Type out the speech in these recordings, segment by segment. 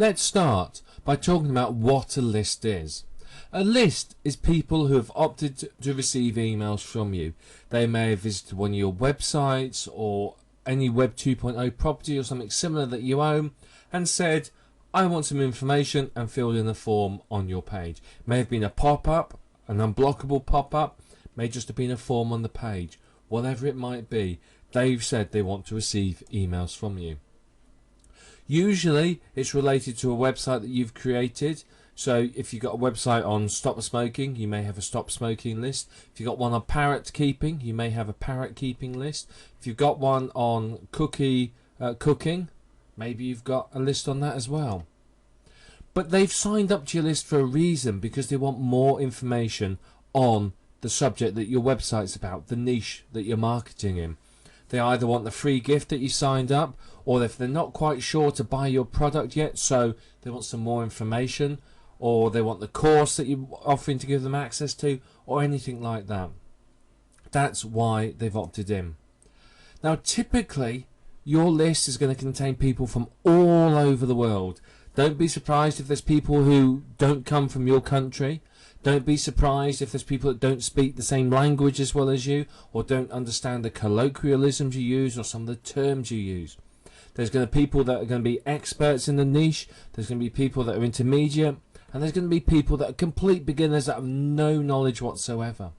Let's start by talking about what a list is. A list is people who have opted to receive emails from you. They may have visited one of your websites or any Web 2.0 property or something similar that you own and said, I want some information, and filled in a form on your page. May have been a pop-up, an unblockable pop-up, may just have been a form on the page. Whatever it might be, they've said they want to receive emails from you. Usually it's related to a website that you've created. So if you've got a website on stop smoking, you may have a stop smoking list. If you've got one on parrot keeping, you may have a parrot keeping list. If you've got one on cooking, maybe you've got a list on that as well. But they've signed up to your list for a reason, because they want more information on the subject that your website's about, the niche that you're marketing in. They either want the free gift that you signed up, or if they're not quite sure to buy your product yet, so they want some more information, or they want the course that you're offering to give them access to, or anything like that. That's why they've opted in. Now, typically, your list is going to contain people from all over the world. Don't be surprised if there's people who don't come from your country. Don't be surprised if there's people that don't speak the same language as well as you, or don't understand the colloquialisms you use or some of the terms you use. There's going to be people that are going to be experts in the niche. There's going to be people that are intermediate. And there's going to be people that are complete beginners that have no knowledge whatsoever.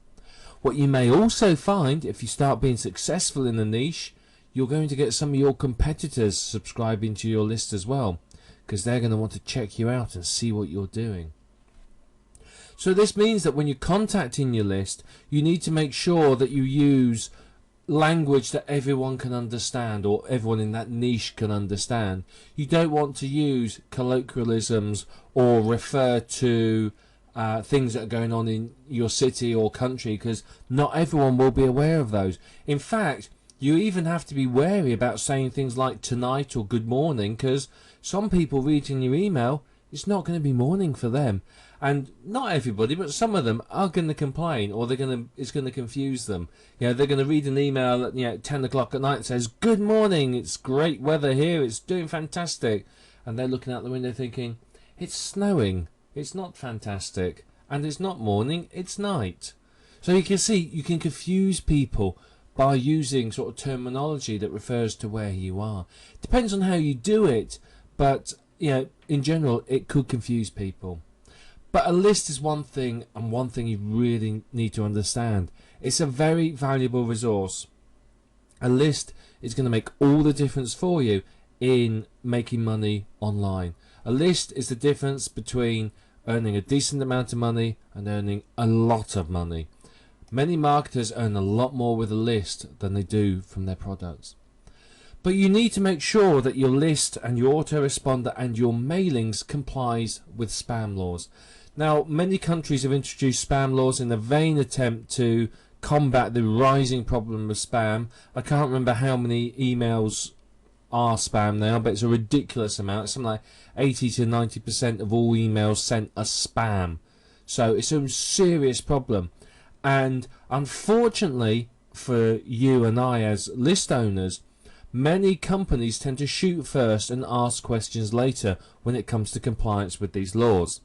What you may also find, if you start being successful in the niche, you're going to get some of your competitors subscribing to your list as well, because they're going to want to check you out and see what you're doing. So this means that when you're contacting your list, you need to make sure that you use language that everyone can understand, or everyone in that niche can understand. You don't want to use colloquialisms or refer to things that are going on in your city or country, because not everyone will be aware of those. In fact, you even have to be wary about saying things like tonight or good morning, because some people reading your email, it's not going to be morning for them. And not everybody, but some of them are going to complain, or it's going to confuse them. They're going to read an email at 10 o'clock at night that says, good morning, it's great weather here, it's doing fantastic. And they're looking out the window thinking, it's snowing, it's not fantastic. And it's not morning, it's night. So you can see, you can confuse people by using sort of terminology that refers to where you are. Depends on how you do it, but in general, it could confuse people. But a list is one thing, and one thing you really need to understand. It's a very valuable resource. A list is going to make all the difference for you in making money online. A list is the difference between earning a decent amount of money and earning a lot of money. Many marketers earn a lot more with a list than they do from their products. But you need to make sure that your list and your autoresponder and your mailings complies with spam laws. Now, many countries have introduced spam laws in a vain attempt to combat the rising problem of spam. I can't remember how many emails are spam now, but it's a ridiculous amount. It's something like 80 to 90% of all emails sent are spam. So it's a serious problem. And unfortunately for you and I as list owners, many companies tend to shoot first and ask questions later when it comes to compliance with these laws.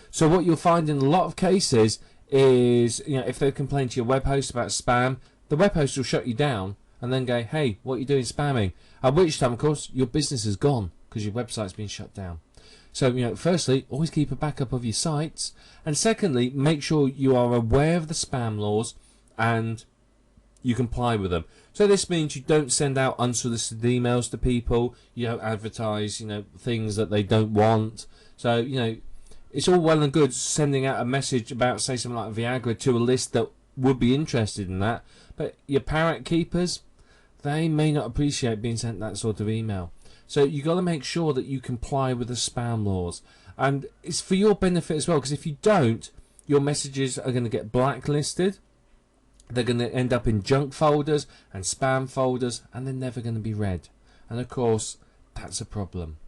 So what you'll find in a lot of cases is, if they complain to your web host about spam, the web host will shut you down and then go, hey, what are you doing spamming? At which time, of course, your business is gone because your website's been shut down. So, firstly, always keep a backup of your sites. And secondly, make sure you are aware of the spam laws and you comply with them. So this means you don't send out unsolicited emails to people. You don't advertise, things that they don't want. So, it's all well and good sending out a message about, say, something like Viagra to a list that would be interested in that. But your parrot keepers, they may not appreciate being sent that sort of email. So you've got to make sure that you comply with the spam laws. And it's for your benefit as well, because if you don't, your messages are going to get blacklisted. They're going to end up in junk folders and spam folders, and they're never going to be read. And of course, that's a problem.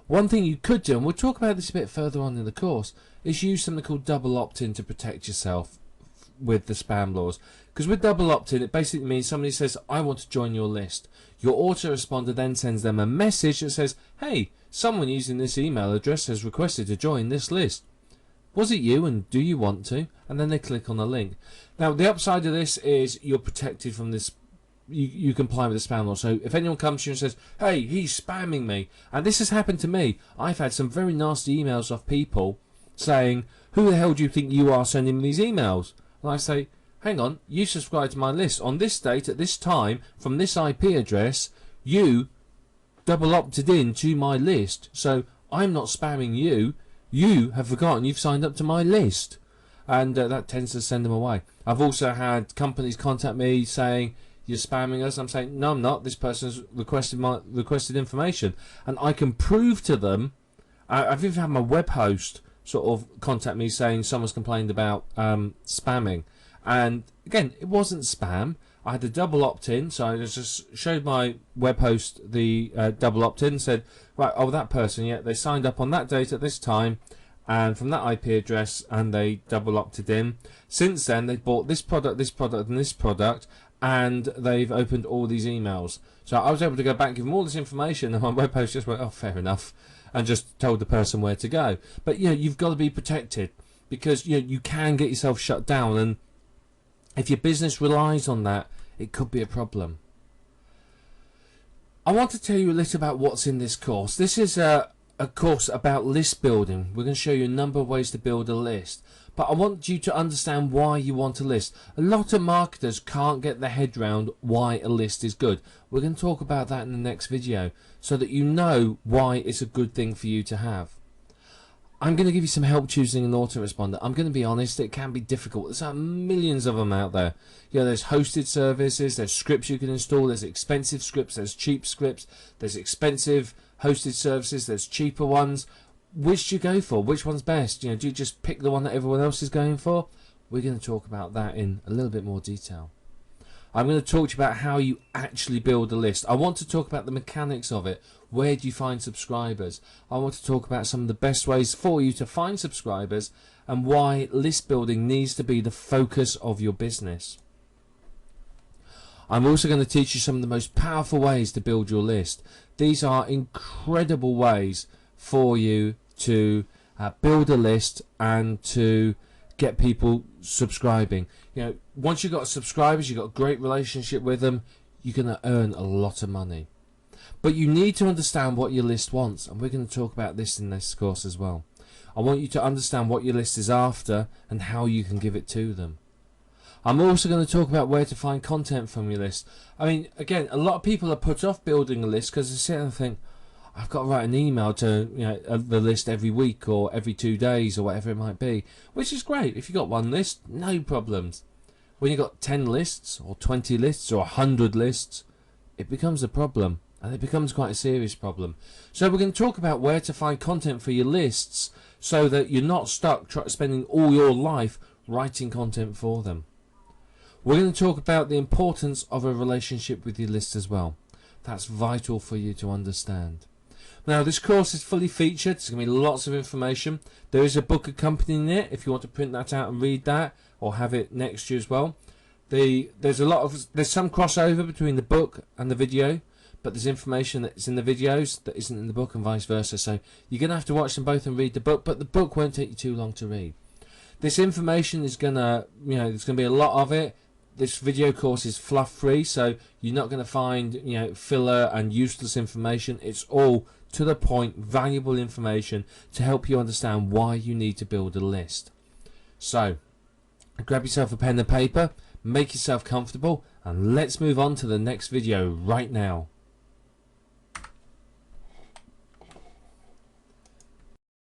One thing you could do, and we'll talk about this a bit further on in the course, is use something called double opt-in to protect yourself with the spam laws. Because with double opt-in, it basically means somebody says, I want to join your list. Your autoresponder then sends them a message that says, hey, someone using this email address has requested to join this list. Was it you, and do you want to? And then they click on the link. Now, the upside of this is you're protected from this. You comply with the spam law. So if anyone comes to you and says, hey, he's spamming me, and this has happened to me, I've had some very nasty emails off people saying, who the hell do you think you are sending me these emails? And I say, hang on, you subscribed to my list on this date at this time from this IP address. You double opted in to my list, so I'm not spamming you. You have forgotten you've signed up to my list, and that tends to send them away. I've also had companies contact me saying, you're spamming us. I'm saying, no, I'm not. This person's requested information, and I can prove to them. I've even had my web host sort of contact me saying someone's complained about spamming, and again, it wasn't spam. I had the double opt-in, so I just showed my web host the double opt-in, said, right, oh, that person, yeah, they signed up on that date at this time, and from that IP address, and they double opted in. Since then, they bought this product, and this product, and they've opened all these emails. So I was able to go back and give them all this information, and my web host just went, oh, fair enough, and just told the person where to go. But you've got to be protected, because you can get yourself shut down, and if your business relies on that, it could be a problem. I want to tell you a little about what's in this course. This is a course about list building. We're going to show you a number of ways to build a list. But I want you to understand why you want a list. A lot of marketers can't get their head round why a list is good. We're going to talk about that in the next video so that you know why it's a good thing for you to have. I'm going to give you some help choosing an autoresponder. I'm going to be honest, it can be difficult. There's millions of them out there. There's hosted services, there's scripts you can install, there's expensive scripts, there's cheap scripts, there's expensive hosted services, there's cheaper ones. Which do you go for? Which one's best? Do you just pick the one that everyone else is going for? We're going to talk about that in a little bit more detail. I'm going to talk to you about how you actually build a list. I want to talk about the mechanics of it. Where do you find subscribers? I want to talk about some of the best ways for you to find subscribers and why list building needs to be the focus of your business. I'm also going to teach you some of the most powerful ways to build your list. These are incredible ways for you to build a list and to get people subscribing. Once you've got subscribers, you've got a great relationship with them, you're going to earn a lot of money. But you need to understand what your list wants, and we're going to talk about this in this course as well. I want you to understand what your list is after and how you can give it to them. I'm also going to talk about where to find content from your list. I mean, again, a lot of people are put off building a list because they sit and think, I've got to write an email to the list every week or every 2 days or whatever it might be, which is great. If you've got one list, no problems. When you've got 10 lists or 20 lists or 100 lists, it becomes a problem, and it becomes quite a serious problem. So we're going to talk about where to find content for your lists so that you're not stuck spending all your life writing content for them. We're going to talk about the importance of a relationship with your list as well. That's vital for you to understand. Now, this course is fully featured. There's going to be lots of information. There is a book accompanying it if you want to print that out and read that or have it next to you as well. There's some crossover between the book and the video, but there's information that's in the videos that isn't in the book and vice versa. So you're going to have to watch them both and read the book, but the book won't take you too long to read. This information is going to, there's going to be a lot of it. This video course is fluff free, so you're not going to find filler and useless information. It's all to the point, valuable information to help you understand why you need to build a list. So grab yourself a pen and paper, make yourself comfortable, and let's move on to the next video right now.